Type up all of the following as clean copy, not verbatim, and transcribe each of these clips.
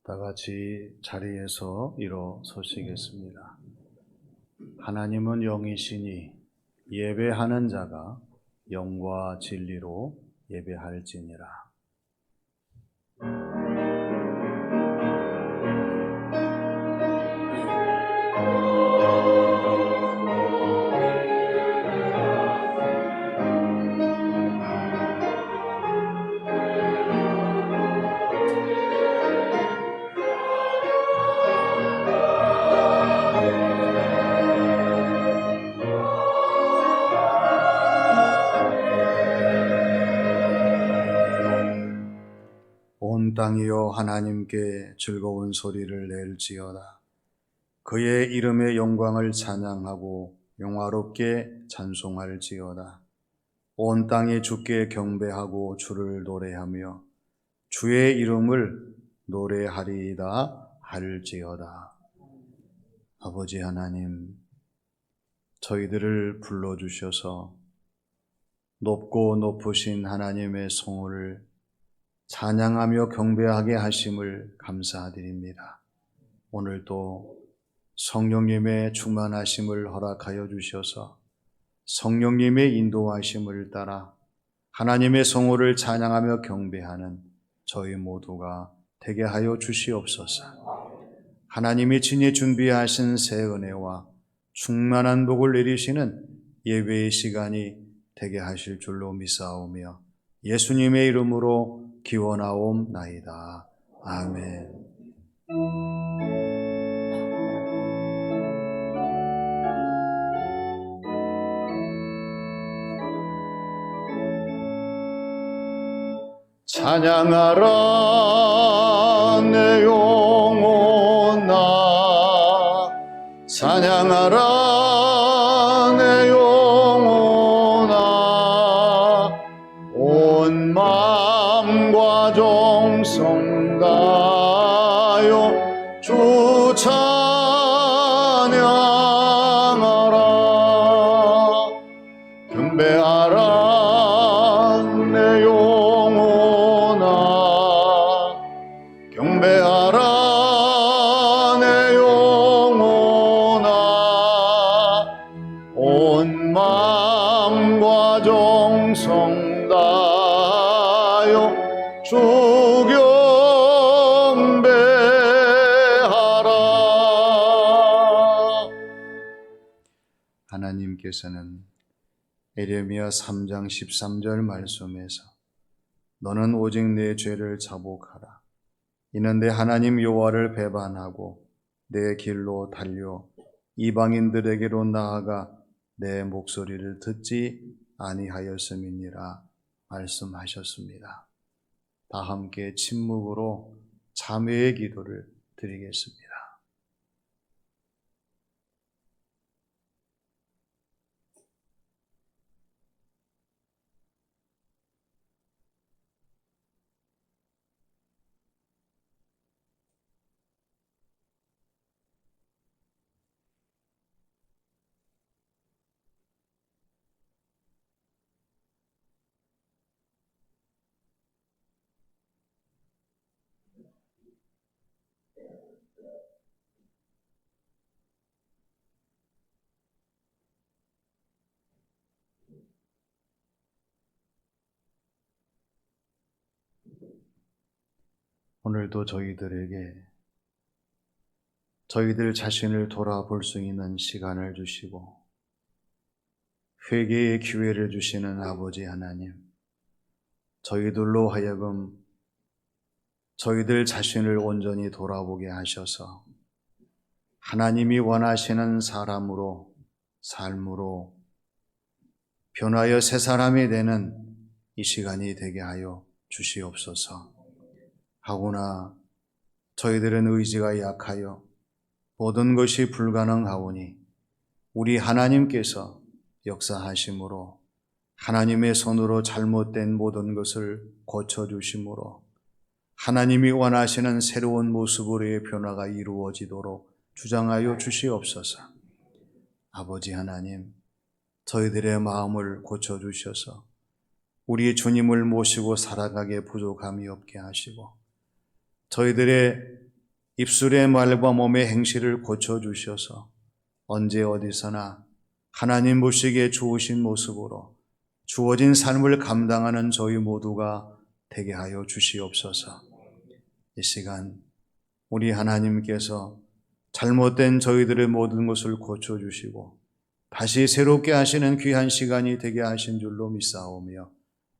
다 같이 자리에서 일어서시겠습니다. 하나님은 영이시니 예배하는 자가 영과 진리로 예배할지니라. 온 땅이여 하나님께 즐거운 소리를 낼지어다. 그의 이름의 영광을 찬양하고 영화롭게 찬송할지어다. 온 땅이 주께 경배하고 주를 노래하며 주의 이름을 노래하리이다 할지어다. 아버지 하나님, 저희들을 불러주셔서 높고 높으신 하나님의 성호를 찬양하며 경배하게 하심을 감사드립니다. 오늘도 성령님의 충만하심을 허락하여 주셔서 성령님의 인도하심을 따라 하나님의 성호를 찬양하며 경배하는 저희 모두가 되게 하여 주시옵소서. 하나님이 친히 준비하신 새 은혜와 충만한 복을 내리시는 예배의 시간이 되게 하실 줄로 믿사오며 예수님의 이름으로 기원하옵나이다. 아멘. 찬양하라 내 영혼아, 찬양하라 내 영혼아, 온 마음과 정성 다하여 주 찬양하라. 경배하라 내 영혼아, 경배하라 내 영혼아, 온 마음과 정성 다하여 주 경배하라. 하나님께서는 에레미야 3장 13절 말씀에서 너는 오직 내 죄를 자복하라. 이는 내 하나님 여호와를 배반하고 내 길로 달려 이방인들에게로 나아가 내 목소리를 듣지 아니하였음이니라 말씀하셨습니다. 다 함께 침묵으로 참회의 기도를 드리겠습니다. 오늘도 저희들 자신을 돌아볼 수 있는 시간을 주시고 회개의 기회를 주시는 아버지 하나님, 저희들로 하여금 저희들 자신을 온전히 돌아보게 하셔서 하나님이 원하시는 사람으로, 삶으로 변하여 새 사람이 되는 이 시간이 되게 하여 주시옵소서. 하오나 저희들은 의지가 약하여 모든 것이 불가능하오니 우리 하나님께서 역사하심으로 하나님의 손으로 잘못된 모든 것을 고쳐주심으로 하나님이 원하시는 새로운 모습으로의 변화가 이루어지도록 주장하여 주시옵소서. 아버지 하나님, 저희들의 마음을 고쳐주셔서 우리 주님을 모시고 살아가기에 부족함이 없게 하시고 저희들의 입술의 말과 몸의 행실을 고쳐주셔서 언제 어디서나 하나님 보시기에 좋으신 모습으로 주어진 삶을 감당하는 저희 모두가 되게 하여 주시옵소서. 이 시간 우리 하나님께서 잘못된 저희들의 모든 것을 고쳐주시고 다시 새롭게 하시는 귀한 시간이 되게 하신 줄로 믿사오며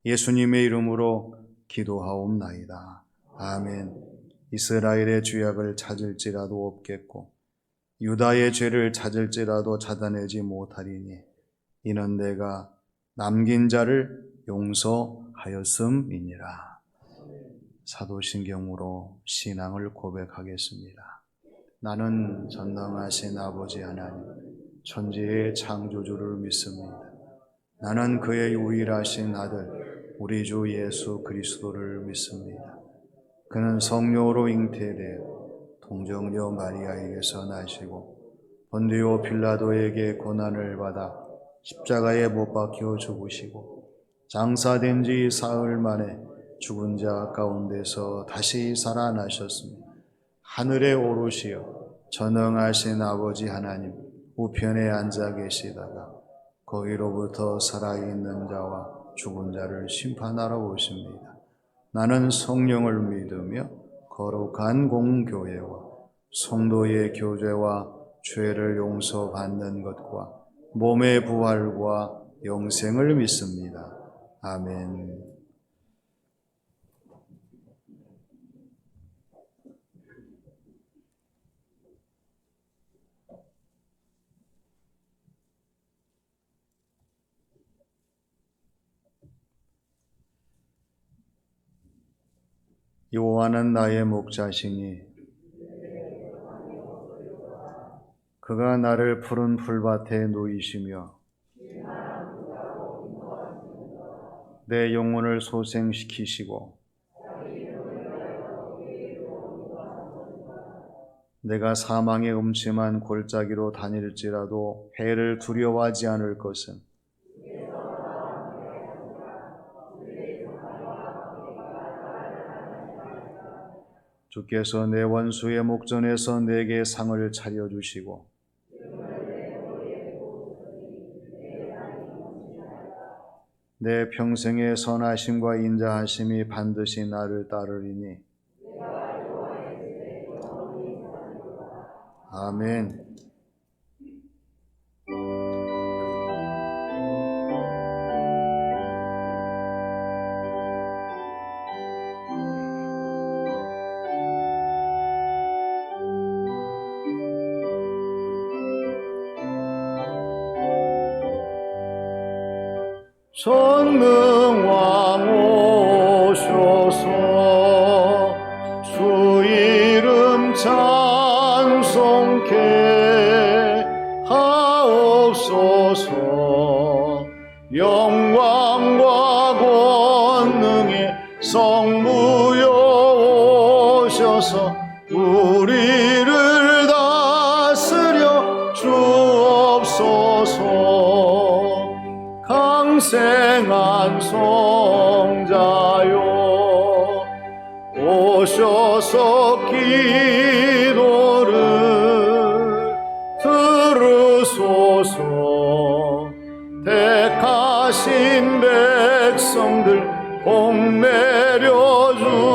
예수님의 이름으로 기도하옵나이다. 아멘. 이스라엘의 죄악을 찾을지라도 없겠고 유다의 죄를 찾을지라도 찾아내지 못하리니 이는 내가 남긴 자를 용서하였음이니라. 사도신경으로 신앙을 고백하겠습니다. 나는 전능하신 아버지 하나님 천지의 창조주를 믿습니다. 나는 그의 유일하신 아들 우리 주 예수 그리스도를 믿습니다. 그는 성령으로 잉태되어 동정녀 마리아에게서 나시고 본디오 빌라도에게 고난을 받아 십자가에 못 박혀 죽으시고 장사된 지 사흘 만에 죽은 자 가운데서 다시 살아나셨습니다. 하늘에 오르시어 전능하신 아버지 하나님 우편에 앉아 계시다가 거기로부터 살아있는 자와 죽은 자를 심판하러 오십니다. 나는 성령을 믿으며 거룩한 공교회와 성도의 교제와 죄를 용서받는 것과 몸의 부활과 영생을 믿습니다. 아멘. 여호와는 나의 목자시니 그가 나를 푸른 풀밭에 누이시며 내 영혼을 소생시키시고 내가 사망의 음침한 골짜기로 다닐지라도 해를 두려워하지 않을 것은 주께서 내 원수의 목전에서 내게 상을 차려주시고 내 평생의 선하심과 인자하심이 반드시 나를 따르리니 아멘. 전능왕 오셔서 주 이름 찬송케 하옵소서. 영광과 권능의 성부여 오셔서 우리를 다스려 주옵소서. 강생한 성자여 오셔서 기도를 들으소서. 택하신 백성들 복 내려주시고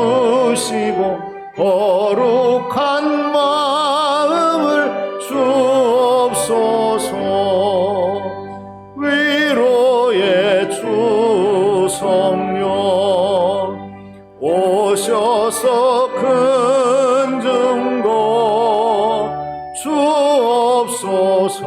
거룩한 마음을 주옵소서. 위로의 주 성령 오셔서 큰 증거 주옵소서.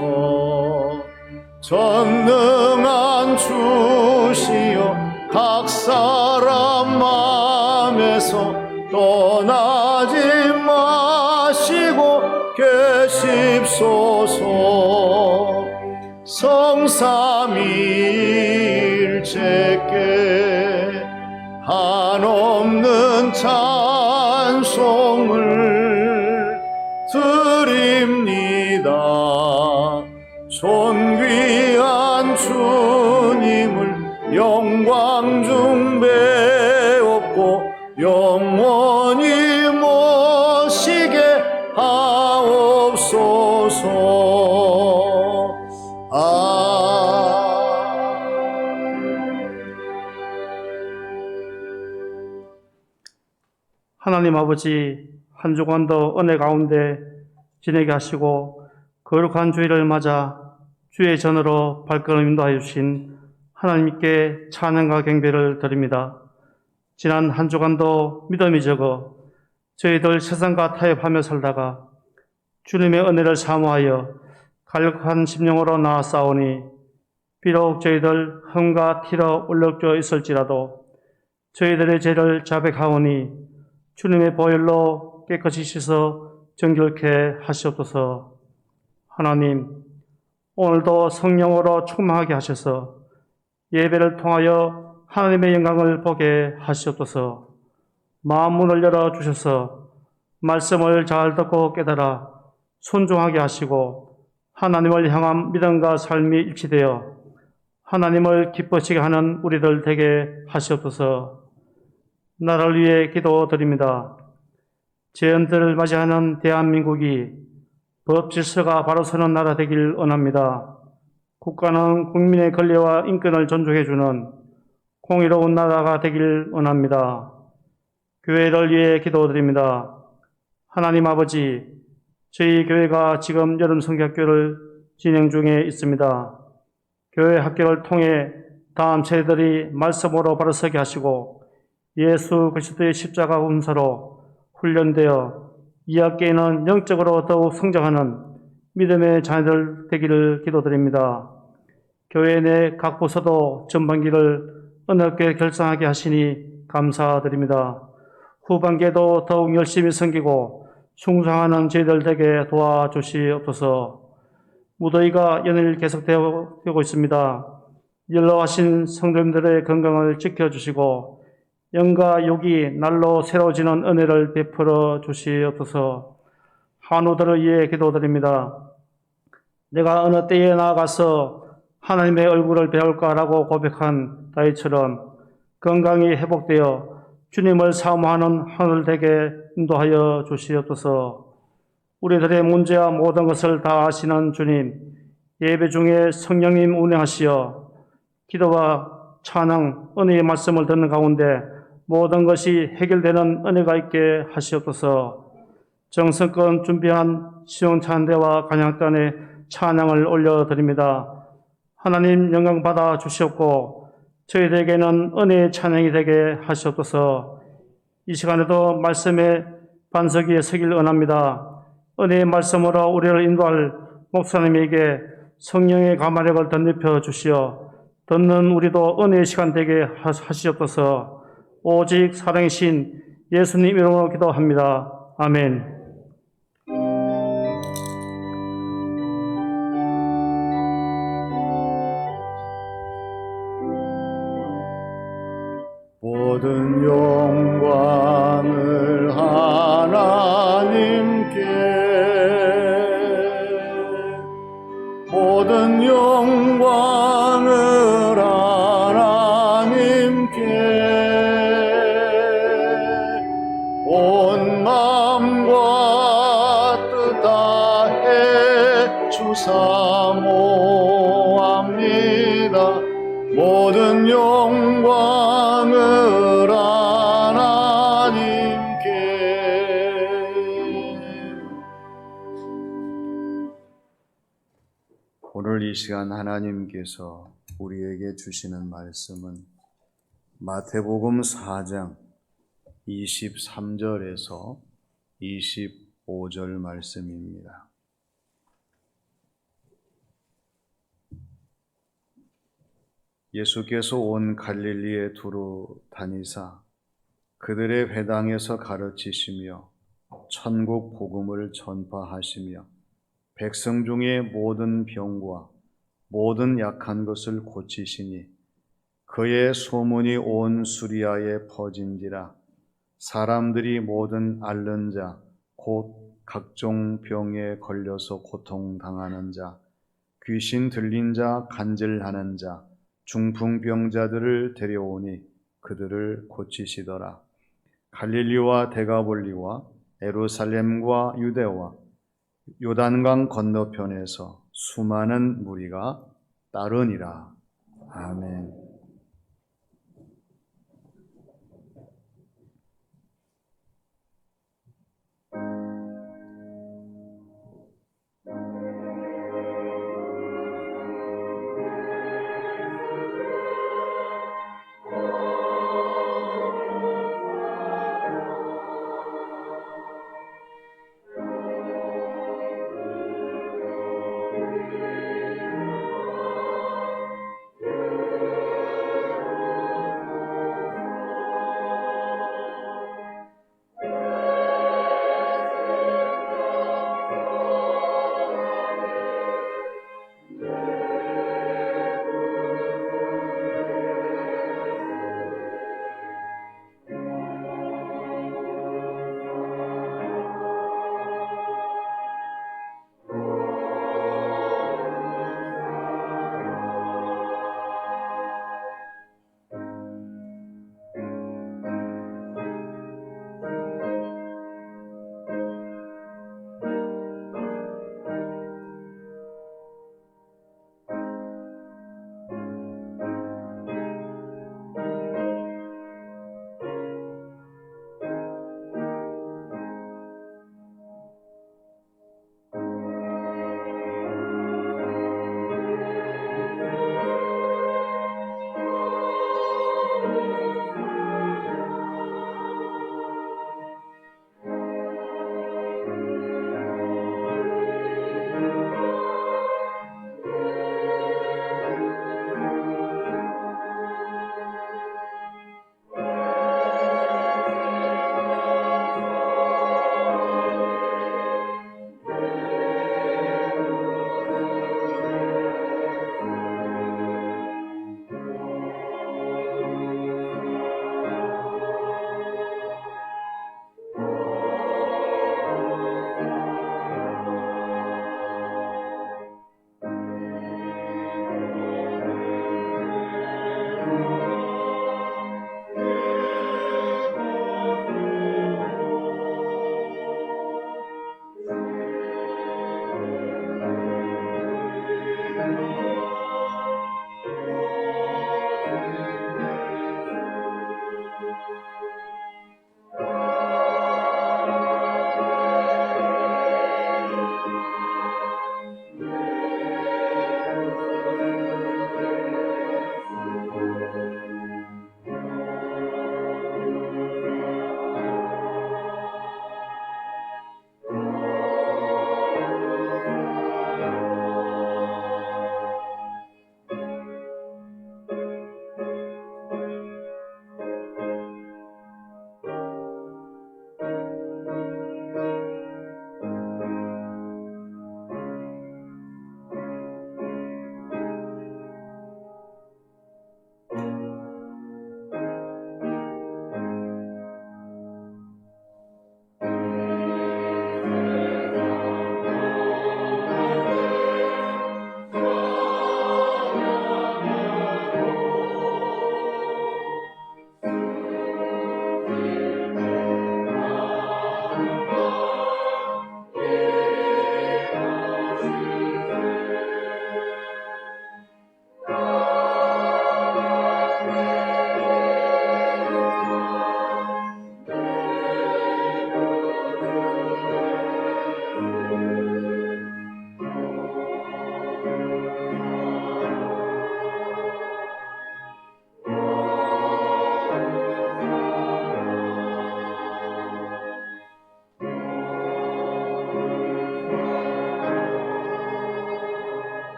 전능한 주시여 각 사람 마음에서 떠나지 마시고 계십소서. 성삼위일체께 한없는 찬송을 드립니다. 존귀한 주님을 영광 중 배웠고 영원히 모시게 하나님 아버지, 한 주간도 은혜 가운데 지내게 하시고 거룩한 주일을 맞아 주의 전으로 발걸음 인도하여 주신 하나님께 찬양과 경배를 드립니다. 지난 한 주간도 믿음이 적어 저희들 세상과 타협하며 살다가 주님의 은혜를 사모하여 갈급한 심령으로 나아싸우니 비록 저희들 흠과 티로 얼룩져 있을지라도 저희들의 죄를 자백하오니 주님의 보혈로 깨끗이 씻어 정결케 하시옵소서. 하나님, 오늘도 성령으로 충만하게 하셔서 예배를 통하여 하나님의 영광을 보게 하시옵소서. 마음 문을 열어주셔서 말씀을 잘 듣고 깨달아 순종하게 하시고 하나님을 향한 믿음과 삶이 일치되어 하나님을 기쁘시게 하는 우리들 되게 하시옵소서. 나라를 위해 기도드립니다. 재연들을 맞이하는 대한민국이 법 질서가 바로 서는 나라 되길 원합니다. 국가는 국민의 권리와 인권을 존중해주는 공의로운 나라가 되길 원합니다. 교회를 위해 기도드립니다. 하나님 아버지, 저희 교회가 지금 여름 성경학교를 진행 중에 있습니다. 교회 학교를 통해 다음 세대들이 말씀으로 바로 서게 하시고 예수 그리스도의 십자가 운사로 훈련되어 이 학교에는 영적으로 더욱 성장하는 믿음의 자녀들 되기를 기도드립니다. 교회 내 각 부서도 전반기를 은혜롭게 결산하게 하시니 감사드립니다. 후반기에도 더욱 열심히 섬기고 충성하는 저희들 되게 도와주시옵소서. 무더위가 연일 계속되고 있습니다. 연로하신 성도님들의 건강을 지켜주시고 영과 욕이 날로 새로워지는 은혜를 베풀어 주시옵소서. 한우들을 위해 기도드립니다. 내가 어느 때에 나아가서 하나님의 얼굴을 배울까라고 고백한 다윗처럼 건강이 회복되어 주님을 사모하는 하늘 되게 인도하여 주시옵소서. 우리들의 문제와 모든 것을 다 아시는 주님, 예배 중에 성령님 운행하시어 기도와 찬양, 은혜의 말씀을 듣는 가운데 모든 것이 해결되는 은혜가 있게 하시옵소서. 정성껏 준비한 시온찬대와 간양단의 찬양을 올려드립니다. 하나님 영광 받아 주시옵고 저희들에게는 은혜의 찬양이 되게 하시옵소서. 이 시간에도 말씀의 반석 위에 서길 원합니다. 은혜의 말씀으로 우리를 인도할 목사님에게 성령의 가마력을 덧입혀 주시어 듣는 우리도 은혜의 시간 되게 하시옵소서. 오직 사랑이신 예수님 이름으로 기도합니다. 아멘. 모든 영광을 하나님께, 모든 영광을 하나님께 온 마음과 뜻 다해 주사모합니다. 모든 영광을 하나님께. 오늘 이 시간 하나님께서 우리에게 주시는 말씀은 마태복음 4장 23절에서 25절 말씀입니다. 예수께서 온 갈릴리에 두루 다니사 그들의 회당에서 가르치시며 천국 복음을 전파하시며 백성 중에 모든 병과 모든 약한 것을 고치시니 그의 소문이 온 수리아에 퍼진지라. 사람들이 모든 앓는 자 곧 각종 병에 걸려서 고통당하는 자, 귀신 들린 자, 간질하는 자, 중풍병자들을 데려오니 그들을 고치시더라. 갈릴리와 데가볼리와 예루살렘과 유대와 요단강 건너편에서 수많은 무리가 따르니라. 아멘.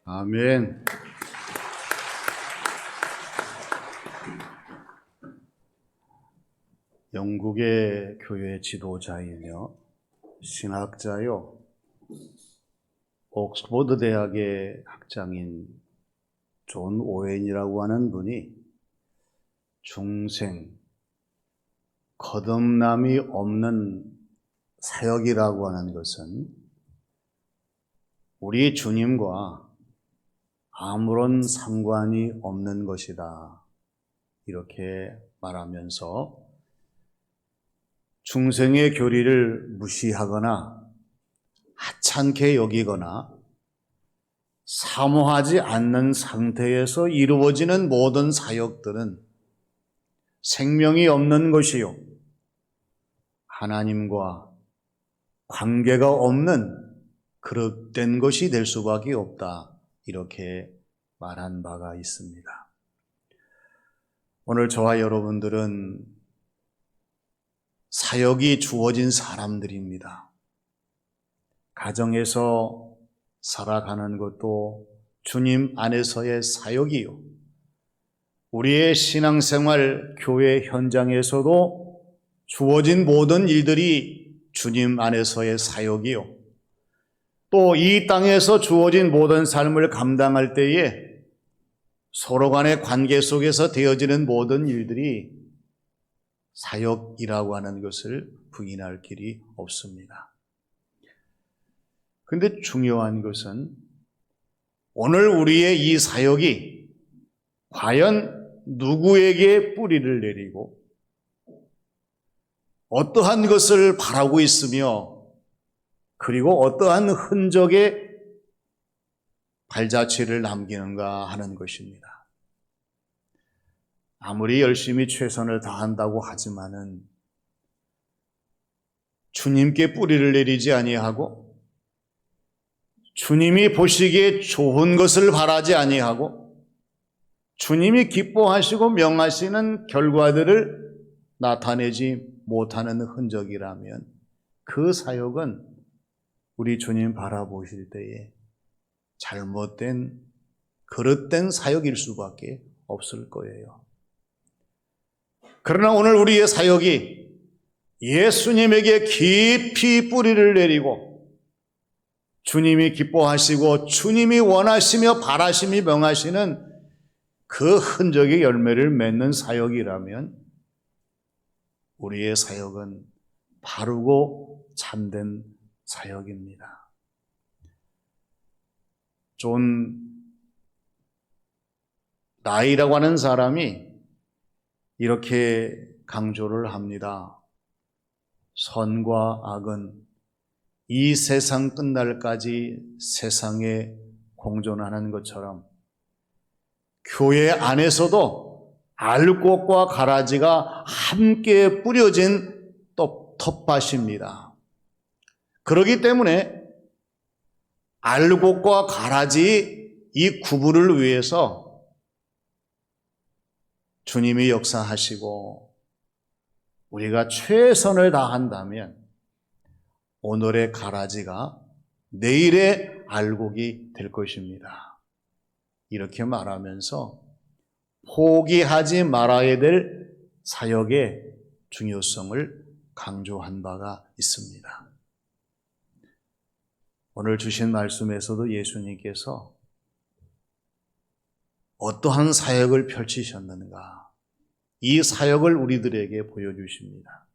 아멘. 영국의 교회 지도자이며 신학자요, 옥스퍼드 대학의 학장인 존 오웬이라고 하는 분이 중생, 거듭남이 없는 사역이라고 하는 것은 우리 주님과 아무런 상관이 없는 것이다, 이렇게 말하면서 중생의 교리를 무시하거나 하찮게 여기거나 사모하지 않는 상태에서 이루어지는 모든 사역들은 생명이 없는 것이요, 하나님과 관계가 없는 그릇된 것이 될 수밖에 없다, 이렇게 말한 바가 있습니다. 오늘 저와 여러분들은 사역이 주어진 사람들입니다. 가정에서 살아가는 것도 주님 안에서의 사역이요, 우리의 신앙생활, 교회 현장에서도 주어진 모든 일들이 주님 안에서의 사역이요, 또 이 땅에서 주어진 모든 삶을 감당할 때에 서로 간의 관계 속에서 되어지는 모든 일들이 사역이라고 하는 것을 부인할 길이 없습니다. 그런데 중요한 것은 오늘 우리의 이 사역이 과연 누구에게 뿌리를 내리고 어떠한 것을 바라고 있으며, 그리고 어떠한 흔적의 발자취를 남기는가 하는 것입니다. 아무리 열심히 최선을 다한다고 하지만은 주님께 뿌리를 내리지 아니하고 주님이 보시기에 좋은 것을 바라지 아니하고 주님이 기뻐하시고 명하시는 결과들을 나타내지 못하는 흔적이라면 그 사역은 우리 주님 바라보실 때에 잘못된, 그릇된 사역일 수밖에 없을 거예요. 그러나 오늘 우리의 사역이 예수님에게 깊이 뿌리를 내리고 주님이 기뻐하시고 주님이 원하시며 바라시며 명하시는 그 흔적의 열매를 맺는 사역이라면 우리의 사역은 바르고 참된 사역입니다. 존 나이라고 하는 사람이 이렇게 강조를 합니다. 선과 악은 이 세상 끝날까지 세상에 공존하는 것처럼 교회 안에서도 알곡과 가라지가 함께 뿌려진 텃밭입니다. 그렇기 때문에 알곡과 가라지 이 구분을 위해서 주님이 역사하시고 우리가 최선을 다한다면 오늘의 가라지가 내일의 알곡이 될 것입니다. 이렇게 말하면서 포기하지 말아야 될 사역의 중요성을 강조한 바가 있습니다. 오늘 주신 말씀에서도 예수님께서 어떠한 사역을 펼치셨는가, 이 사역을 우리들에게 보여주십니다.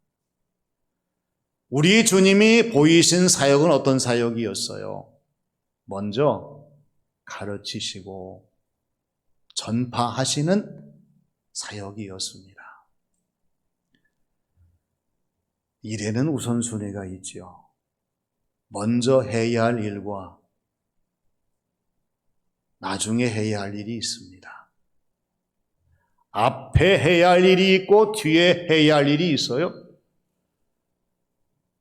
우리 주님이 보이신 사역은 어떤 사역이었어요? 먼저 가르치시고 전파하시는 사역이었습니다. 일에는 우선순위가 있지요. 먼저 해야 할 일과 나중에 해야 할 일이 있습니다. 앞에 해야 할 일이 있고 뒤에 해야 할 일이 있어요.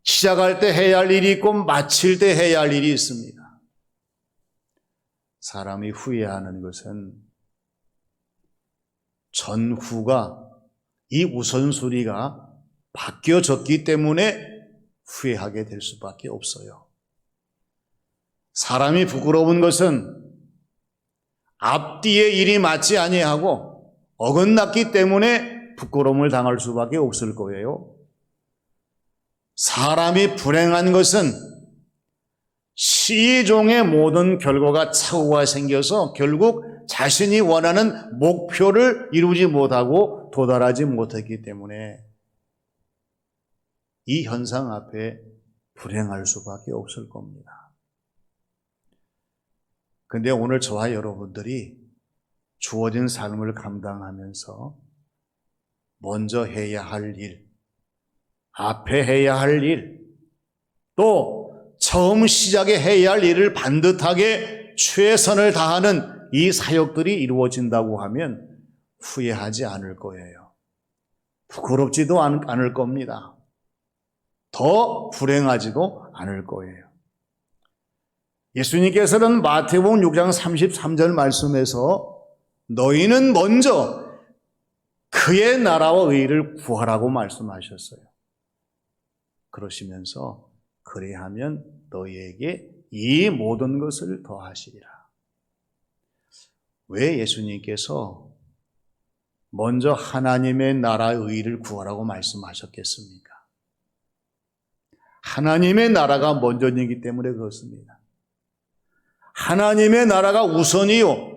시작할 때 해야 할 일이 있고 마칠 때 해야 할 일이 있습니다. 사람이 후회하는 것은 전후가 이 우선순위가 바뀌어졌기 때문에 후회하게 될 수밖에 없어요. 사람이 부끄러운 것은 앞뒤의 일이 맞지 아니하고 어긋났기 때문에 부끄러움을 당할 수밖에 없을 거예요. 사람이 불행한 것은 시종의 모든 결과가 착오가 생겨서 결국 자신이 원하는 목표를 이루지 못하고 도달하지 못했기 때문에 이 현상 앞에 불행할 수밖에 없을 겁니다. 근데 오늘 저와 여러분들이 주어진 삶을 감당하면서 먼저 해야 할 일, 앞에 해야 할 일, 또 처음 시작에 해야 할 일을 반듯하게 최선을 다하는 이 사역들이 이루어진다고 하면 후회하지 않을 거예요. 부끄럽지도 않을 겁니다. 더 불행하지도 않을 거예요. 예수님께서는 마태복음 6장 33절 말씀에서 너희는 먼저 그의 나라와 의를 구하라고 말씀하셨어요. 그러시면서 그리하면 너희에게 이 모든 것을 더하시리라. 왜 예수님께서 먼저 하나님의 나라의 의를 구하라고 말씀하셨겠습니까? 하나님의 나라가 먼저이기 때문에 그렇습니다. 하나님의 나라가 우선이요,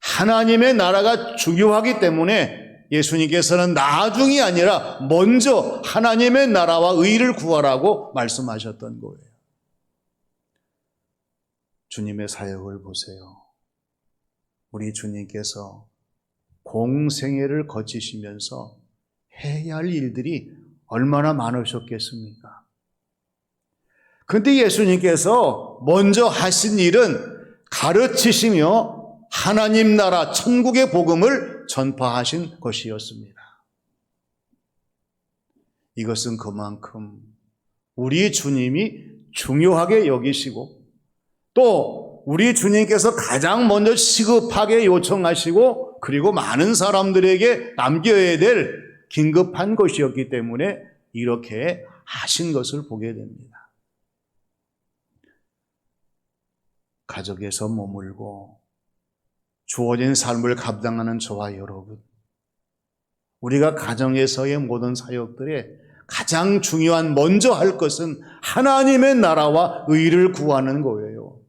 하나님의 나라가 중요하기 때문에 예수님께서는 나중이 아니라 먼저 하나님의 나라와 의를 구하라고 말씀하셨던 거예요. 주님의 사역을 보세요. 우리 주님께서 공생애를 거치시면서 해야 할 일들이 얼마나 많으셨겠습니까? 그런데 예수님께서 먼저 하신 일은 가르치시며 하나님 나라 천국의 복음을 전파하신 것이었습니다. 이것은 그만큼 우리 주님이 중요하게 여기시고 또 우리 주님께서 가장 먼저 시급하게 요청하시고 그리고 많은 사람들에게 남겨야 될 긴급한 것이었기 때문에 이렇게 하신 것을 보게 됩니다. 가족에서 머물고 주어진 삶을 감당하는 저와 여러분, 우리가 가정에서의 모든 사역들에 가장 중요한 먼저 할 것은 하나님의 나라와 의를 구하는 거예요.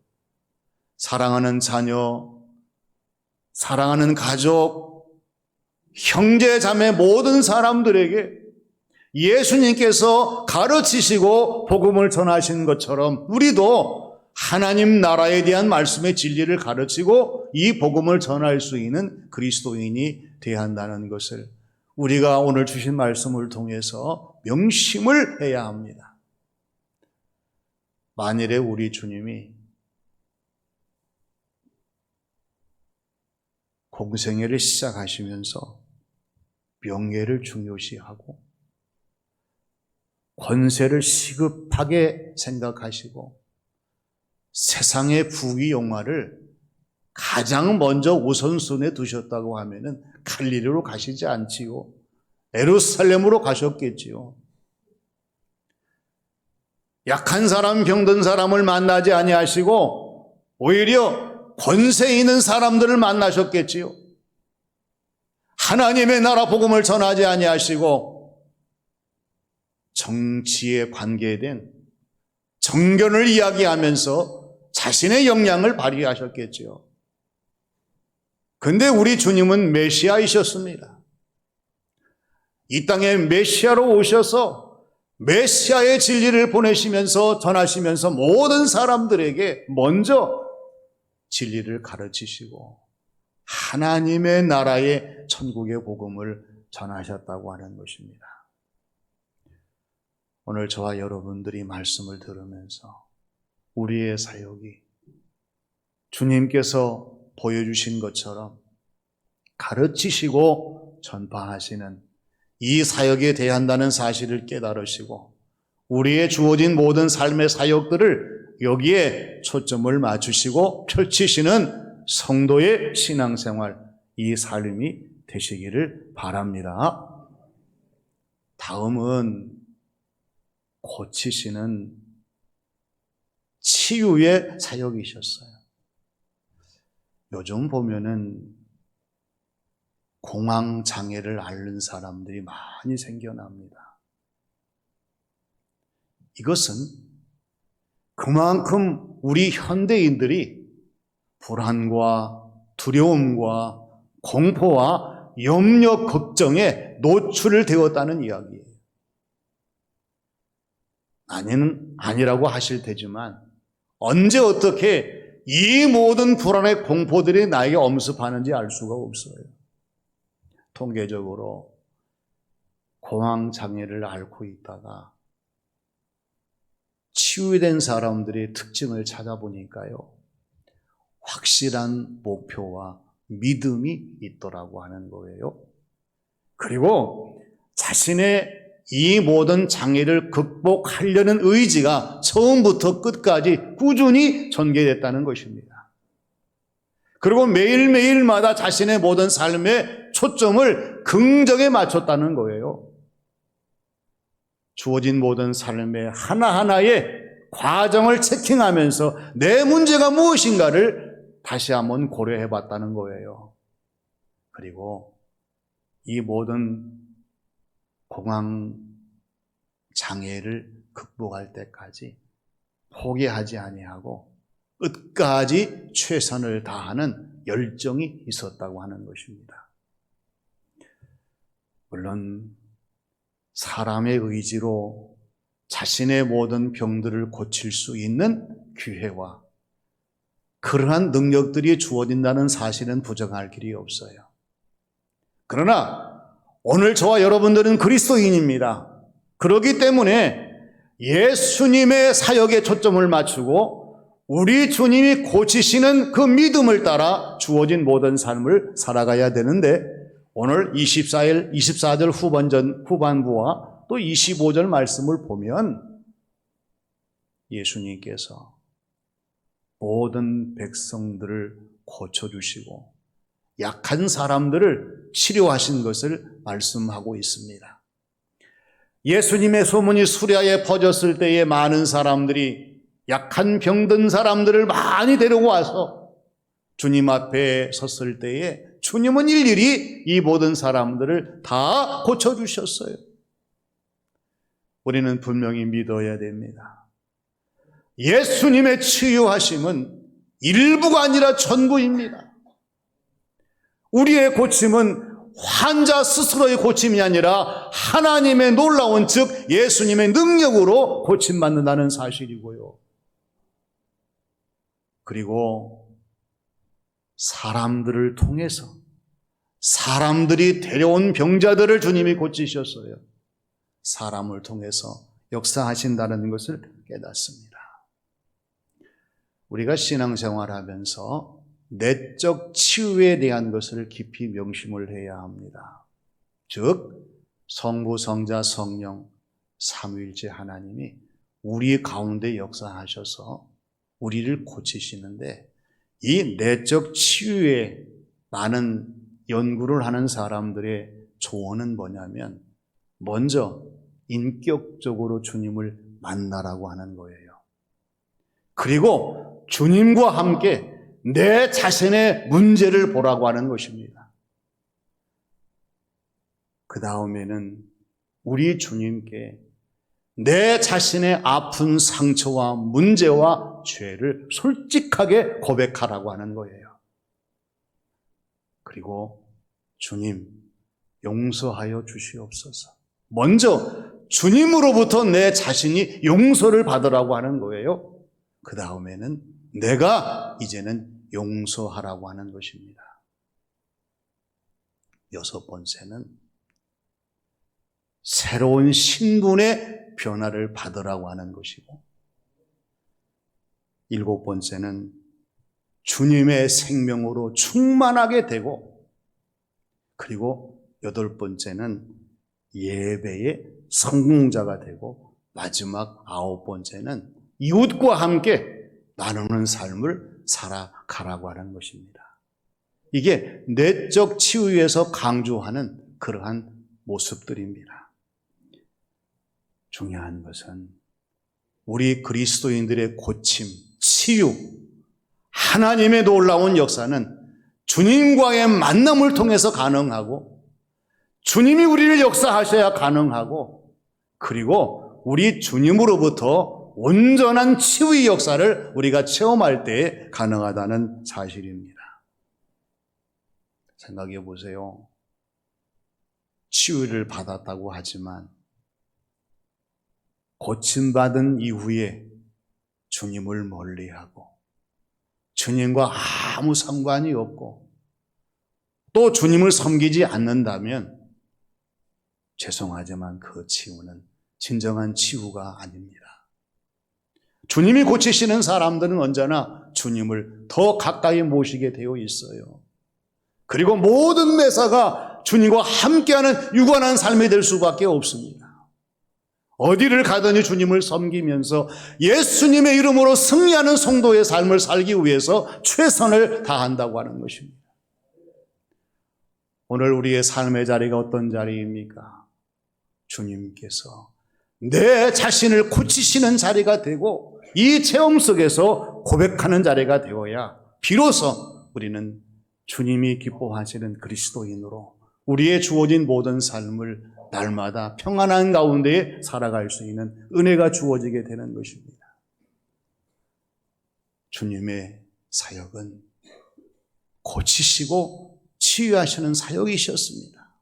사랑하는 자녀, 사랑하는 가족, 형제, 자매 모든 사람들에게 예수님께서 가르치시고 복음을 전하신 것처럼 우리도 하나님 나라에 대한 말씀의 진리를 가르치고 이 복음을 전할 수 있는 그리스도인이 되어야 한다는 것을 우리가 오늘 주신 말씀을 통해서 명심을 해야 합니다. 만일에 우리 주님이 공생애를 시작하시면서 명예를 중요시하고 권세를 시급하게 생각하시고 세상의 부귀 영화를 가장 먼저 우선순위에 두셨다고 하면은 갈릴리로 가시지 않지요. 예루살렘으로 가셨겠지요. 약한 사람, 병든 사람을 만나지 아니하시고 오히려 권세 있는 사람들을 만나셨겠지요. 하나님의 나라 복음을 전하지 아니하시고 정치에 관계된 정견을 이야기하면서 자신의 역량을 발휘하셨겠지요. 근데 우리 주님은 메시아이셨습니다. 이 땅에 메시아로 오셔서 메시아의 진리를 보내시면서 전하시면서 모든 사람들에게 먼저 진리를 가르치시고 하나님의 나라의 천국의 복음을 전하셨다고 하는 것입니다. 오늘 저와 여러분들이 말씀을 들으면서 우리의 사역이 주님께서 보여주신 것처럼 가르치시고 전파하시는 이 사역에 대해야 한다는 사실을 깨달으시고 우리의 주어진 모든 삶의 사역들을 여기에 초점을 맞추시고 펼치시는 성도의 신앙생활, 이 삶이 되시기를 바랍니다. 다음은 고치시는 치유의 사역이셨어요. 요즘 보면은 공황장애를 앓는 사람들이 많이 생겨납니다. 이것은 그만큼 우리 현대인들이 불안과 두려움과 공포와 염려, 걱정에 노출을 되었다는 이야기예요. 아니라고 하실 테지만 언제 어떻게 이 모든 불안의 공포들이 나에게 엄습하는지 알 수가 없어요. 통계적으로 공황장애를 앓고 있다가 치유된 사람들의 특징을 찾아보니까요, 확실한 목표와 믿음이 있더라고 하는 거예요. 그리고 자신의 이 모든 장애를 극복하려는 의지가 처음부터 끝까지 꾸준히 전개됐다는 것입니다. 그리고 매일매일마다 자신의 모든 삶의 초점을 긍정에 맞췄다는 거예요. 주어진 모든 삶의 하나하나의 과정을 체킹하면서 내 문제가 무엇인가를 다시 한번 고려해 봤다는 거예요. 그리고 이 모든 공황 장애를 극복할 때까지 포기하지 아니하고 끝까지 최선을 다하는 열정이 있었다고 하는 것입니다. 물론 사람의 의지로 자신의 모든 병들을 고칠 수 있는 기회와 그러한 능력들이 주어진다는 사실은 부정할 길이 없어요. 그러나 오늘 저와 여러분들은 그리스도인입니다. 그렇기 때문에 예수님의 사역에 초점을 맞추고 우리 주님이 고치시는 그 믿음을 따라 주어진 모든 삶을 살아가야 되는데, 오늘 24절 후반부와 또 25절 말씀을 보면 예수님께서 모든 백성들을 고쳐주시고 약한 사람들을 치료하신 것을 말씀하고 있습니다. 예수님의 소문이 수랴에 퍼졌을 때에 많은 사람들이 약한 병든 사람들을 많이 데리고 와서 주님 앞에 섰을 때에 주님은 일일이 이 모든 사람들을 다 고쳐주셨어요. 우리는 분명히 믿어야 됩니다. 예수님의 치유하심은 일부가 아니라 전부입니다. 우리의 고침은 환자 스스로의 고침이 아니라 하나님의 놀라운, 즉 예수님의 능력으로 고침받는다는 사실이고요. 그리고 사람들을 통해서, 사람들이 데려온 병자들을 주님이 고치셨어요. 사람을 통해서 역사하신다는 것을 깨닫습니다. 우리가 신앙생활하면서 내적 치유에 대한 것을 깊이 명심을 해야 합니다. 즉 성부, 성자, 성령 삼위일체 하나님이 우리 가운데 역사하셔서 우리를 고치시는데, 이 내적 치유에 많은 연구를 하는 사람들의 조언은 뭐냐면, 먼저 인격적으로 주님을 만나라고 하는 거예요. 그리고 주님과 함께 내 자신의 문제를 보라고 하는 것입니다. 그 다음에는 우리 주님께 내 자신의 아픈 상처와 문제와 죄를 솔직하게 고백하라고 하는 거예요. 그리고 주님, 용서하여 주시옵소서. 먼저 주님으로부터 내 자신이 용서를 받으라고 하는 거예요. 그 다음에는 내가 이제는 용서하라고 하는 것입니다. 여섯 번째는 새로운 신분의 변화를 받으라고 하는 것이고, 일곱 번째는 주님의 생명으로 충만하게 되고, 그리고 여덟 번째는 예배의 성공자가 되고, 마지막 아홉 번째는 이웃과 함께 나누는 삶을 살아가라고 하는 것입니다. 이게 내적 치유에서 강조하는 그러한 모습들입니다. 중요한 것은 우리 그리스도인들의 고침, 치유, 하나님의 놀라운 역사는 주님과의 만남을 통해서 가능하고, 주님이 우리를 역사하셔야 가능하고, 그리고 우리 주님으로부터 온전한 치유의 역사를 우리가 체험할 때 가능하다는 사실입니다. 생각해 보세요. 치유를 받았다고 하지만 고침받은 이후에 주님을 멀리하고 주님과 아무 상관이 없고 또 주님을 섬기지 않는다면 죄송하지만 그 치유는 진정한 치유가 아닙니다. 주님이 고치시는 사람들은 언제나 주님을 더 가까이 모시게 되어 있어요. 그리고 모든 매사가 주님과 함께하는 유관한 삶이 될 수밖에 없습니다. 어디를 가더니 주님을 섬기면서 예수님의 이름으로 승리하는 성도의 삶을 살기 위해서 최선을 다한다고 하는 것입니다. 오늘 우리의 삶의 자리가 어떤 자리입니까? 주님께서 내 자신을 고치시는 자리가 되고, 이 체험 속에서 고백하는 자리가 되어야 비로소 우리는 주님이 기뻐하시는 그리스도인으로 우리의 주어진 모든 삶을 날마다 평안한 가운데 살아갈 수 있는 은혜가 주어지게 되는 것입니다. 주님의 사역은 고치시고 치유하시는 사역이셨습니다.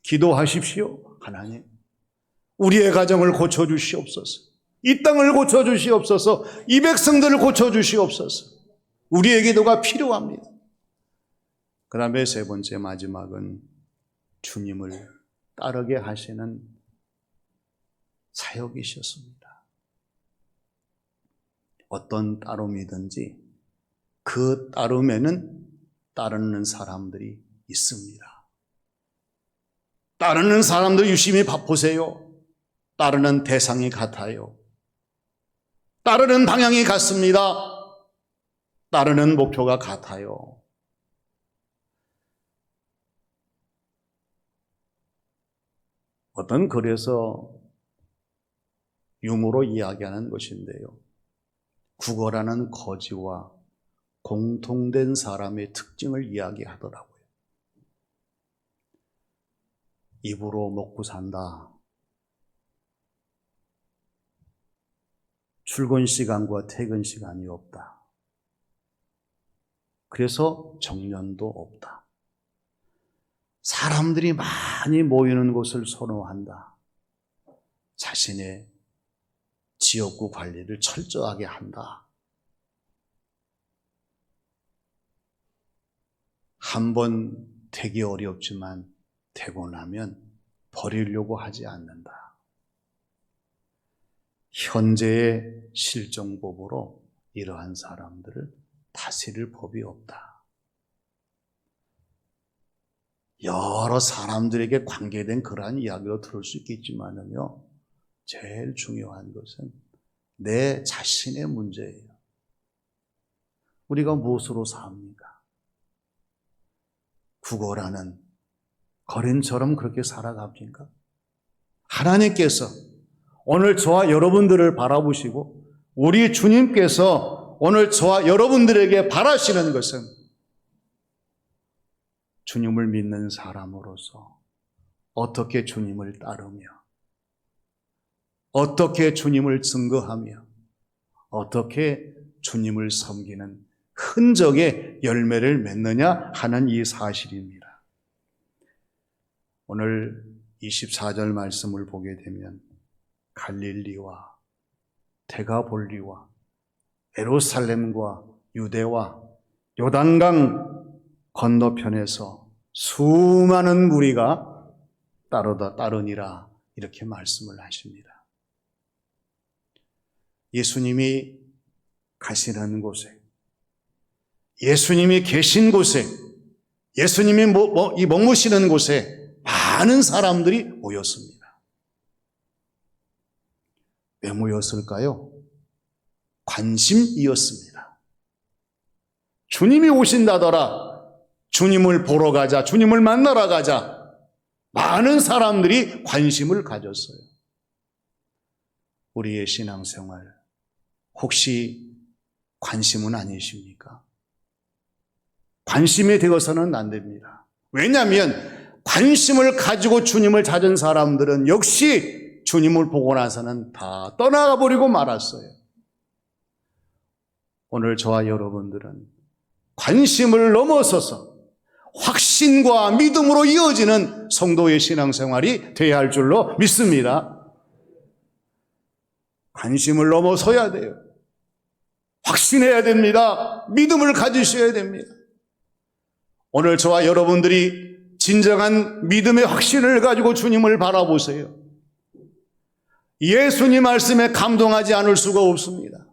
기도하십시오. 하나님, 우리의 가정을 고쳐주시옵소서. 이 땅을 고쳐주시옵소서. 이 백성들을 고쳐주시옵소서. 우리의 기도가 필요합니다. 그 다음에 세 번째, 마지막은 주님을 따르게 하시는 사역이셨습니다. 어떤 따름이든지 그 따름에는 따르는 사람들이 있습니다. 따르는 사람들 유심히 보세요. 따르는 대상이 같아요. 따르는 방향이 같습니다. 따르는 목표가 같아요. 어떤 글에서 유머로 이야기하는 것인데요. 국어라는 거지와 공통된 사람의 특징을 이야기하더라고요. 입으로 먹고 산다. 출근 시간과 퇴근 시간이 없다. 그래서 정년도 없다. 사람들이 많이 모이는 곳을 선호한다. 자신의 지역구 관리를 철저하게 한다. 한번 되기 어렵지만 되고 나면 버리려고 하지 않는다. 현재의 실정법으로 이러한 사람들을 다스릴 법이 없다. 여러 사람들에게 관계된 그러한 이야기로 들을 수 있겠지만은요, 제일 중요한 것은 내 자신의 문제예요. 우리가 무엇으로 삽니까? 구걸하는 거린처럼 그렇게 살아갑니까? 하나님께서 오늘 저와 여러분들을 바라보시고 우리 주님께서 오늘 저와 여러분들에게 바라시는 것은 주님을 믿는 사람으로서 어떻게 주님을 따르며 어떻게 주님을 증거하며 어떻게 주님을 섬기는 흔적의 열매를 맺느냐 하는 이 사실입니다. 오늘 24절 말씀을 보게 되면 갈릴리와 데가볼리와 예루살렘과 유대와 요단강 건너편에서 수많은 무리가 따르니라 이렇게 말씀을 하십니다. 예수님이 가시는 곳에, 예수님이 계신 곳에, 예수님이 머무시는 곳에 많은 사람들이 모였습니다. 왜 모였을까요? 관심이었습니다. 주님이 오신다더라. 주님을 보러 가자. 주님을 만나러 가자. 많은 사람들이 관심을 가졌어요. 우리의 신앙생활 혹시 관심은 아니십니까? 관심이 되어서는 안 됩니다. 왜냐하면 관심을 가지고 주님을 찾은 사람들은 역시 주님을 보고 나서는 다 떠나가 버리고 말았어요. 오늘 저와 여러분들은 관심을 넘어서서 확신과 믿음으로 이어지는 성도의 신앙생활이 되어야 할 줄로 믿습니다. 관심을 넘어서야 돼요. 확신해야 됩니다. 믿음을 가지셔야 됩니다. 오늘 저와 여러분들이 진정한 믿음의 확신을 가지고 주님을 바라보세요. 예수님 말씀에 감동하지 않을 수가 없습니다.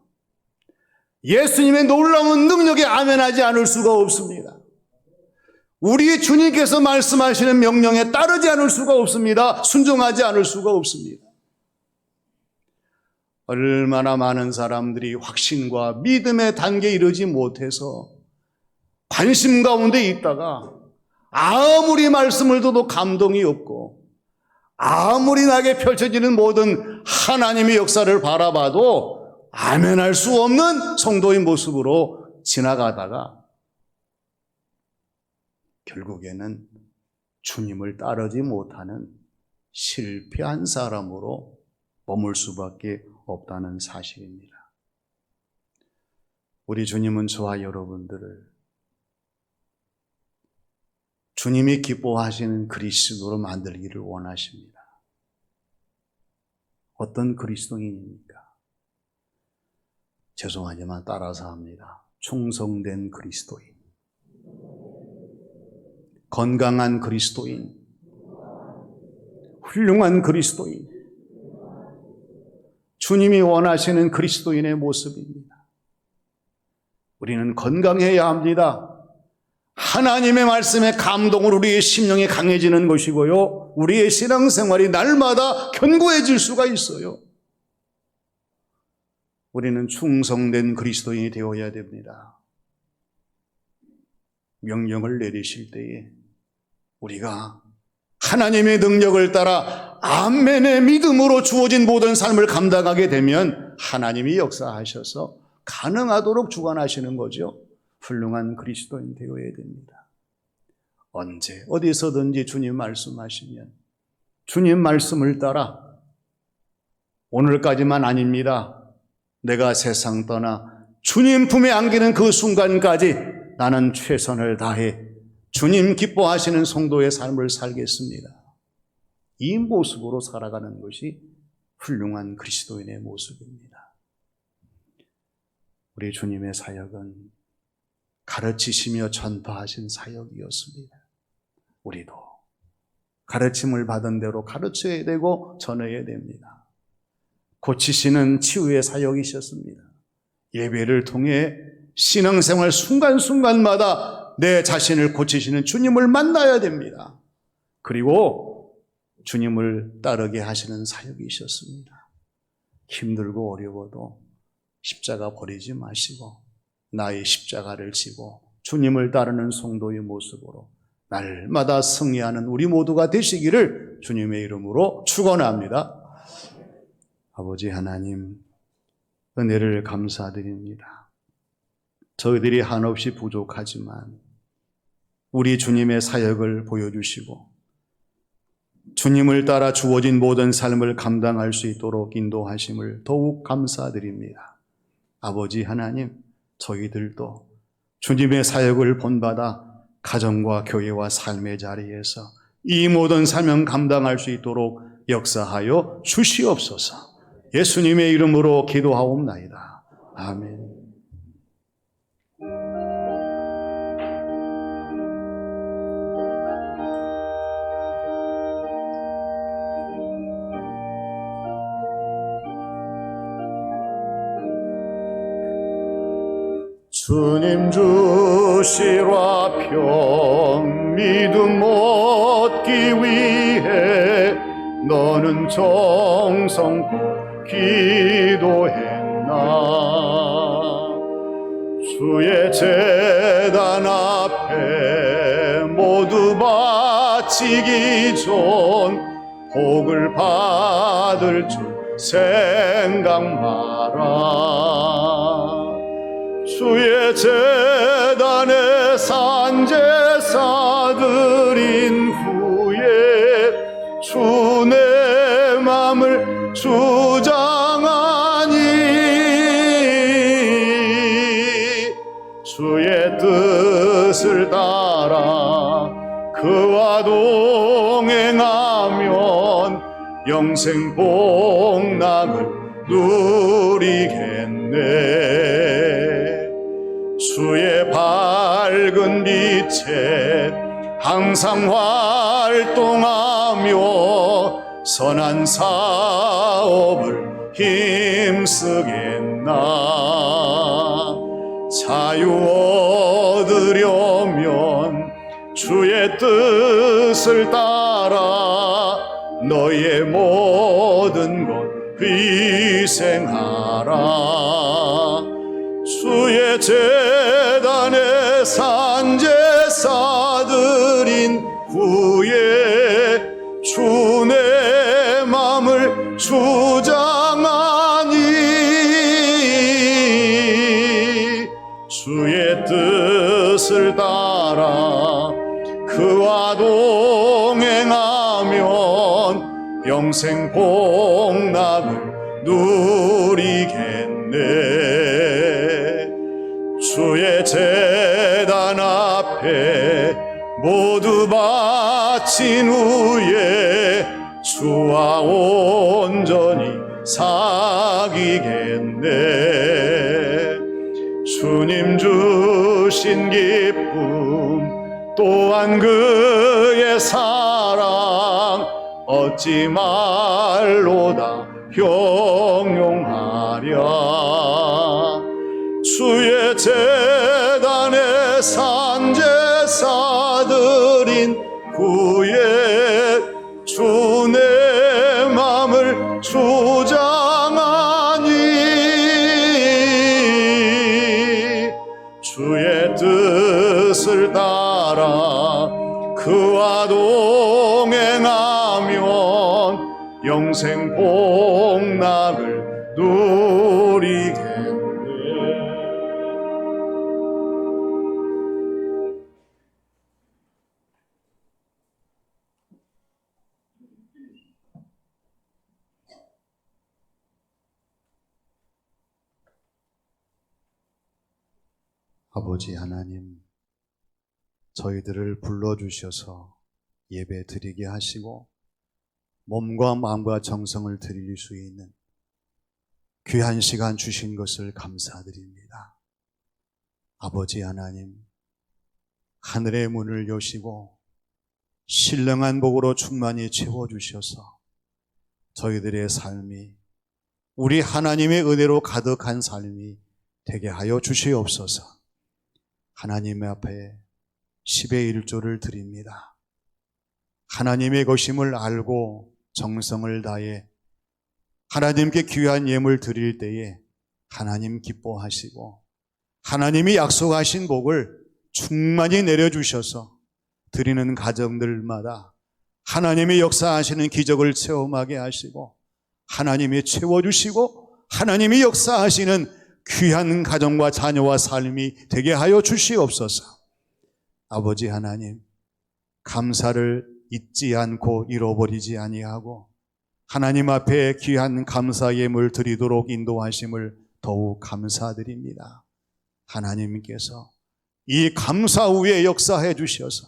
예수님의 놀라운 능력에 아멘하지 않을 수가 없습니다. 우리 주님께서 말씀하시는 명령에 따르지 않을 수가 없습니다. 순종하지 않을 수가 없습니다. 얼마나 많은 사람들이 확신과 믿음의 단계에 이르지 못해서 관심 가운데 있다가 아무리 말씀을 들어도 감동이 없고 아무리 나에게 펼쳐지는 모든 하나님의 역사를 바라봐도 아멘할 수 없는 성도의 모습으로 지나가다가 결국에는 주님을 따르지 못하는 실패한 사람으로 머물 수밖에 없다는 사실입니다. 우리 주님은 저와 여러분들을 주님이 기뻐하시는 그리스도로 만들기를 원하십니다. 어떤 그리스도인입니까? 죄송하지만 따라서 합니다. 충성된 그리스도인, 건강한 그리스도인, 훌륭한 그리스도인, 주님이 원하시는 그리스도인의 모습입니다. 우리는 건강해야 합니다. 하나님의 말씀의 감동으로 우리의 심령이 강해지는 것이고요. 우리의 신앙생활이 날마다 견고해질 수가 있어요. 우리는 충성된 그리스도인이 되어야 됩니다. 명령을 내리실 때에 우리가 하나님의 능력을 따라 아멘의 믿음으로 주어진 모든 삶을 감당하게 되면 하나님이 역사하셔서 가능하도록 주관하시는 거죠. 훌륭한 그리스도인 되어야 됩니다. 언제 어디서든지 주님 말씀하시면 주님 말씀을 따라 오늘까지만 아닙니다. 내가 세상 떠나 주님 품에 안기는 그 순간까지 나는 최선을 다해 주님 기뻐하시는 성도의 삶을 살겠습니다. 이 모습으로 살아가는 것이 훌륭한 그리스도인의 모습입니다. 우리 주님의 사역은 가르치시며 전파하신 사역이었습니다. 우리도 가르침을 받은 대로 가르쳐야 되고 전해야 됩니다. 고치시는 치유의 사역이셨습니다. 예배를 통해 신앙생활 순간순간마다 내 자신을 고치시는 주님을 만나야 됩니다. 그리고 주님을 따르게 하시는 사역이셨습니다. 힘들고 어려워도 십자가 버리지 마시고 나의 십자가를 지고 주님을 따르는 성도의 모습으로 날마다 승리하는 우리 모두가 되시기를 주님의 이름으로 축원합니다. 아버지 하나님, 은혜를 감사드립니다. 저희들이 한없이 부족하지만 우리 주님의 사역을 보여주시고 주님을 따라 주어진 모든 삶을 감당할 수 있도록 인도하심을 더욱 감사드립니다. 아버지 하나님, 저희들도 주님의 사역을 본받아 가정과 교회와 삶의 자리에서 이 모든 사명 감당할 수 있도록 역사하여 주시옵소서. 예수님의 이름으로 기도하옵나이다. 아멘. 주님 주시라 평 믿음 얻기 위해 너는 정성껏 기도했나. 주의 제단 앞에 모두 바치기 전 복을 받을 줄 생각 마라. 주의 제단에 산제사드린 후에 주 내 맘을 주장하니 주의 뜻을 따라 그와 동행하면 영생 복락을 누리겠네. 주의 밝은 빛에 항상 활동하며 선한 사업을 힘쓰겠나. 자유 얻으려면 주의 뜻을 따라 너의 모든 것 희생하라. 주의 제단에 산제사드린 후에 주 내 맘을 주장하니 주의 뜻을 따라 그와 동행하면 영생 복락을 누리겠네. 주의 제단 앞에 모두 바친 후에 주와 온전히 사귀겠네. 주님 주신 기쁨 또한 그의 사랑 어찌 말로 다 형용하랴. 주의 제단에 산제사드린 후에 주 내 맘을 주장하니 주의 뜻을 따라 그와 동행하면 영생 복락을 누리겠네. 아버지 하나님, 저희들을 불러주셔서 예배 드리게 하시고 몸과 마음과 정성을 드릴 수 있는 귀한 시간 주신 것을 감사드립니다. 아버지 하나님, 하늘의 문을 여시고 신령한 복으로 충만히 채워주셔서 저희들의 삶이 우리 하나님의 은혜로 가득한 삶이 되게 하여 주시옵소서. 하나님 앞에 10의 1조를 드립니다. 하나님의 것임을 알고 정성을 다해 하나님께 귀한 예물 드릴 때에 하나님 기뻐하시고 하나님이 약속하신 복을 충만히 내려주셔서 드리는 가정들마다 하나님의 역사하시는 기적을 체험하게 하시고 하나님이 채워주시고 하나님이 역사하시는 귀한 가정과 자녀와 삶이 되게 하여 주시옵소서. 아버지 하나님, 감사를 잊지 않고 잃어버리지 아니하고 하나님 앞에 귀한 감사 예물 드리도록 인도하심을 더욱 감사드립니다. 하나님께서 이 감사 후에 역사해 주셔서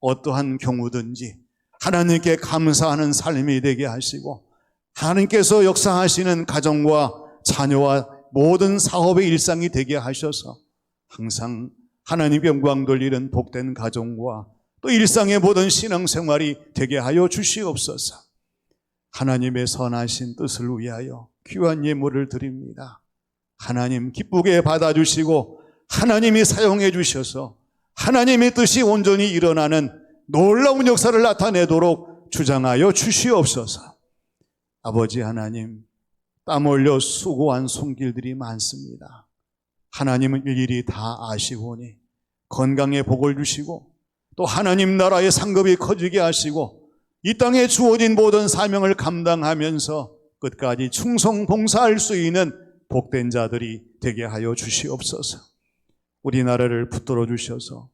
어떠한 경우든지 하나님께 감사하는 삶이 되게 하시고 하나님께서 역사하시는 가정과 자녀와 모든 사업의 일상이 되게 하셔서 항상 하나님 영광 돌리는 복된 가정과 또 일상의 모든 신앙생활이 되게 하여 주시옵소서. 하나님의 선하신 뜻을 위하여 귀한 예물을 드립니다. 하나님 기쁘게 받아주시고 하나님이 사용해 주셔서 하나님의 뜻이 온전히 일어나는 놀라운 역사를 나타내도록 주장하여 주시옵소서. 아버지 하나님, 땀 흘려 수고한 손길들이 많습니다. 하나님은 일일이 다 아시오니 건강에 복을 주시고 또 하나님 나라의 상급이 커지게 하시고 이 땅에 주어진 모든 사명을 감당하면서 끝까지 충성 봉사할 수 있는 복된 자들이 되게 하여 주시옵소서. 우리나라를 붙들어 주셔서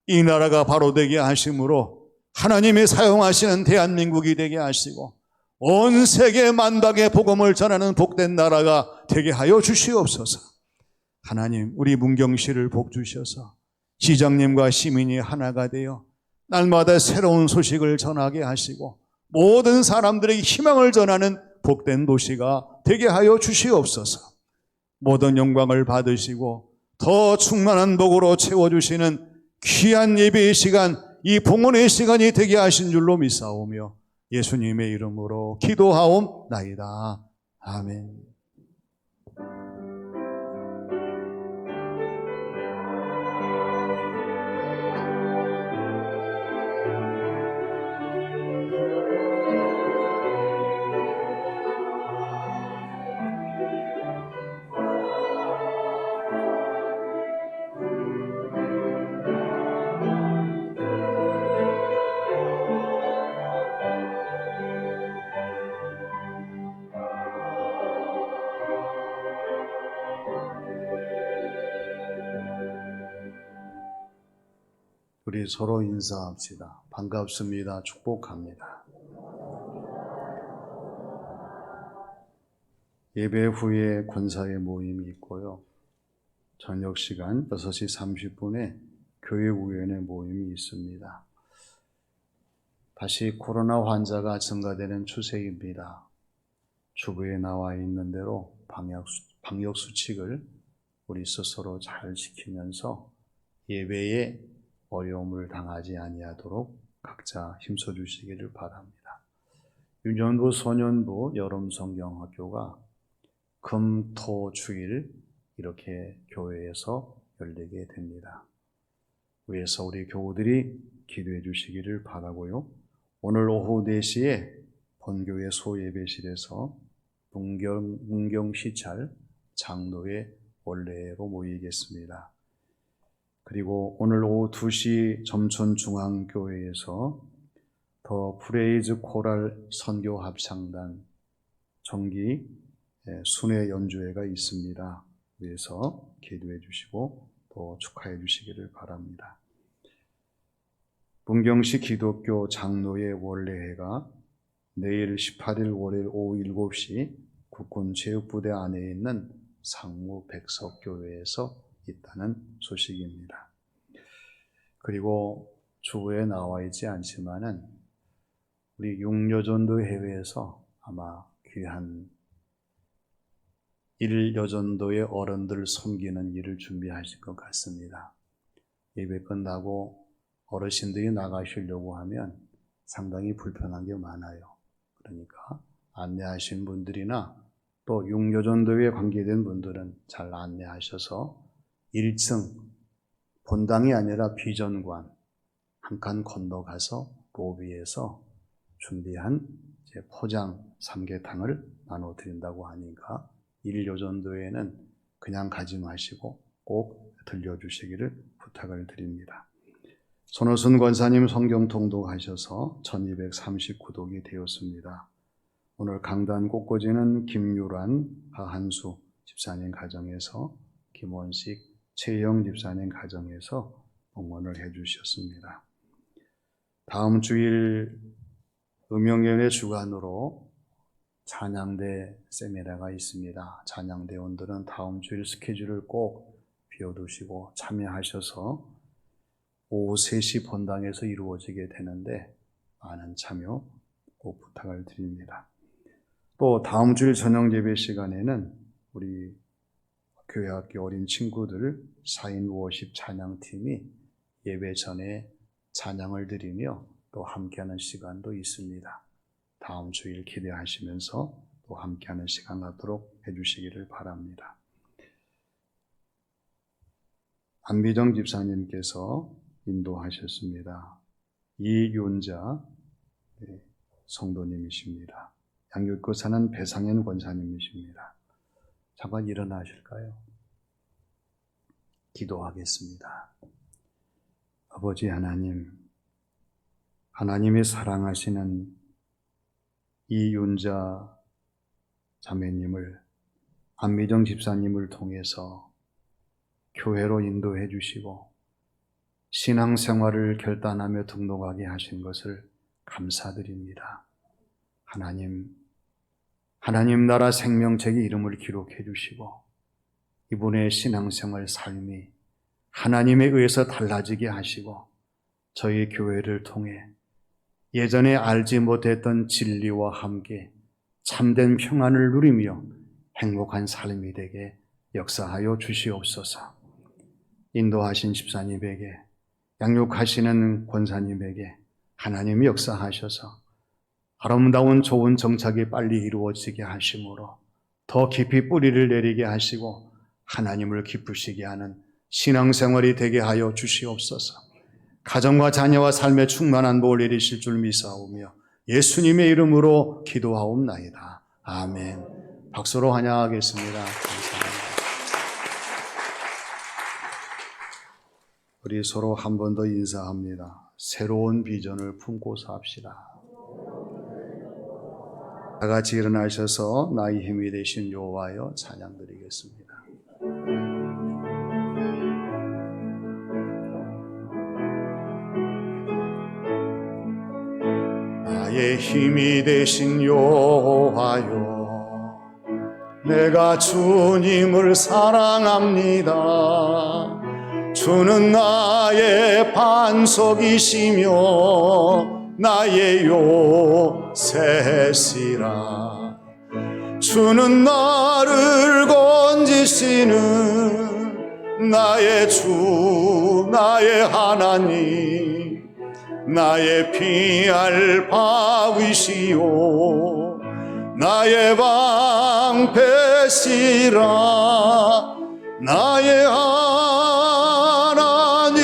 이 나라가 바로 되게 하심으로 하나님이 사용하시는 대한민국이 되게 하시고 온 세계 만방의 복음을 전하는 복된 나라가 되게 하여 주시옵소서. 하나님, 우리 문경시를 복 주셔서 시장님과 시민이 하나가 되어 날마다 새로운 소식을 전하게 하시고 모든 사람들에게 희망을 전하는 복된 도시가 되게 하여 주시옵소서. 모든 영광을 받으시고 더 충만한 복으로 채워주시는 귀한 예배의 시간, 이 봉헌의 시간이 되게 하신 줄로 믿사오며 예수님의 이름으로 기도하옵나이다. 아멘. 우리 서로 인사합시다. 반갑습니다. 축복합니다. 예배 후에 권사의 모임이 있고요. 저녁 시간 6시 30분에 교회우연의 모임이 있습니다. 다시 코로나 환자가 증가되는 추세입니다. 주부에 나와 있는 대로 방역 수칙을 우리 스스로 잘 지키면서 예배에 어려움을 당하지 아니하도록 각자 힘써 주시기를 바랍니다. 유년부, 소년부, 여름성경학교가 금, 토, 주일 이렇게 교회에서 열리게 됩니다. 위에서 우리 교우들이 기도해 주시기를 바라고요. 오늘 오후 4시에 본교회 소예배실에서 문경시찰 장로회 원례로 모이겠습니다. 그리고 오늘 오후 2시 점촌중앙교회에서 더 프레이즈 코랄 선교 합창단 정기 순회 연주회가 있습니다. 위해서 기도해 주시고 또 축하해 주시기를 바랍니다. 문경시 기독교 장로회 원례회가 내일 18일 월요일 오후 7시 국군체육부대 안에 있는 상무 백석교회에서 있다는 소식입니다. 그리고 주에 나와 있지 않지만은 우리 육여전도 회회에서 아마 귀한 일여전도의 어른들을 섬기는 일을 준비하실 것 같습니다. 예배 끝나고 어르신들이 나가시려고 하면 상당히 불편한 게 많아요. 그러니까 안내하신 분들이나 또 육여전도에 관계된 분들은 잘 안내하셔서 1층 본당이 아니라 비전관 한 칸 건너가서 로비에서 준비한 포장 삼계탕을 나눠드린다고 하니까 일요전도에는 그냥 가지 마시고 꼭 들려주시기를 부탁을 드립니다. 손호순 권사님 성경 통독하셔서 1239독이 되었습니다. 오늘 강단 꽃꽂이는 김유란, 하한수 집사님 가정에서, 김원식, 최영 집사님 가정에서 봉헌을 해주셨습니다. 다음 주일 음영예배 주간으로 찬양대 세미나가 있습니다. 찬양대원들은 다음 주일 스케줄을 꼭 비워두시고 참여하셔서 오후 3시 본당에서 이루어지게 되는데 많은 참여 꼭 부탁을 드립니다. 또 다음 주일 저녁 예배 시간에는 우리 교회학교 어린 친구들 4인 워십 찬양팀이 예배 전에 찬양을 드리며 또 함께하는 시간도 있습니다. 다음 주일 기대하시면서 또 함께하는 시간 갖도록 해주시기를 바랍니다. 안비정 집사님께서 인도하셨습니다. 이윤자 성도님이십니다. 양육교 사는 배상현 권사님이십니다. 잠깐 일어나실까요? 기도하겠습니다. 아버지 하나님, 하나님이 사랑하시는 이윤자 자매님을 안미정 집사님을 통해서 교회로 인도해 주시고 신앙생활을 결단하며 등록하게 하신 것을 감사드립니다. 하나님 나라 생명책의 이름을 기록해 주시고 이분의 신앙생활 삶이 하나님에 의해서 달라지게 하시고 저희 교회를 통해 예전에 알지 못했던 진리와 함께 참된 평안을 누리며 행복한 삶이 되게 역사하여 주시옵소서. 인도하신 집사님에게, 양육하시는 권사님에게 하나님이 역사하셔서 아름다운 좋은 정착이 빨리 이루어지게 하심으로 더 깊이 뿌리를 내리게 하시고 하나님을 기쁘시게 하는 신앙생활이 되게 하여 주시옵소서. 가정과 자녀와 삶에 충만한 복을 내리실 줄 믿사오며 예수님의 이름으로 기도하옵나이다. 아멘. 박수로 환영하겠습니다. 감사합니다. 우리 서로 한 번 더 인사합니다. 새로운 비전을 품고 삽시다. 다 같이 일어나셔서 나의 힘이 되신 여호와여 찬양드리겠습니다. 나의 힘이 되신 여호와여, 내가 주님을 사랑합니다. 주는 나의 반석이시며 나의 요새시라. 주는 나를 건지시는 나의 주, 나의 하나님, 나의 피할 바위시오, 나의 방패시라. 나의 하나님,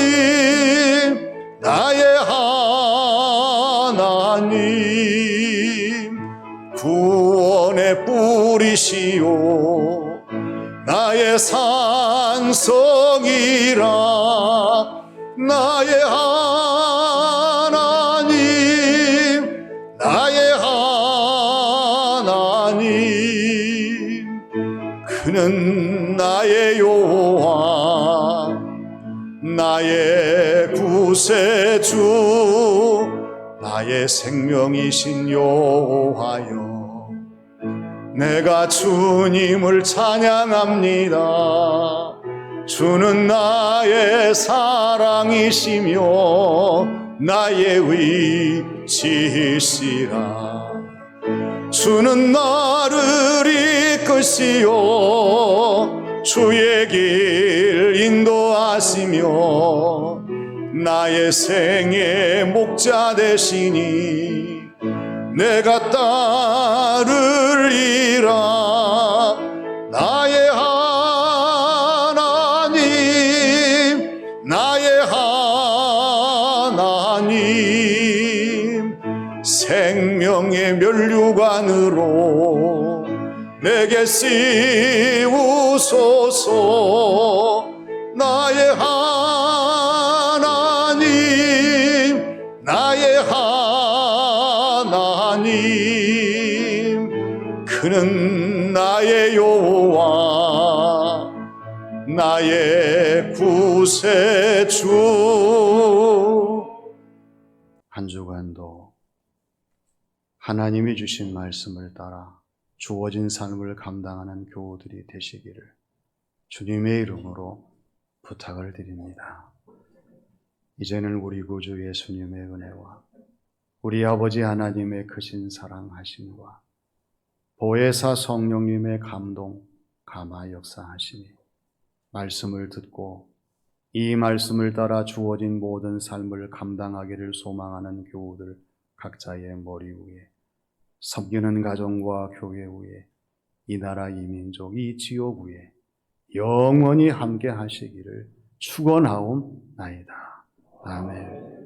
나의 하나님, 구원의 뿌리시오, 나의 산성이라. 나의 하나님, 나의 하나님, 그는 나의 여호와, 나의 구세주, 나의 생명이신 여호와여, 내가 주님을 찬양합니다. 주는 나의 사랑이시며 나의 의지시라. 주는 나를 이끄시어 주의 길 인도하시며 나의 생의 목자 되시니 내가 따르리라. 나의 하나님, 나의 하나님, 생명의 면류관으로 내게 씌우소서. 나의 하나님, 나의 하나님, 그는 나의 여호와, 나의 구세주. 한 주간도 하나님이 주신 말씀을 따라 주어진 삶을 감당하는 교우들이 되시기를 주님의 이름으로 부탁을 드립니다. 이제는 우리 구주 예수님의 은혜와 우리 아버지 하나님의 크신 사랑하심과 보혜사 성령님의 감동, 감화 역사하시니 말씀을 듣고 이 말씀을 따라 주어진 모든 삶을 감당하기를 소망하는 교우들 각자의 머리 위에, 섬기는 가정과 교회 위에, 이 나라 이 민족 이 지역 위에 영원히 함께 하시기를 축원하옵나이다. 아멘.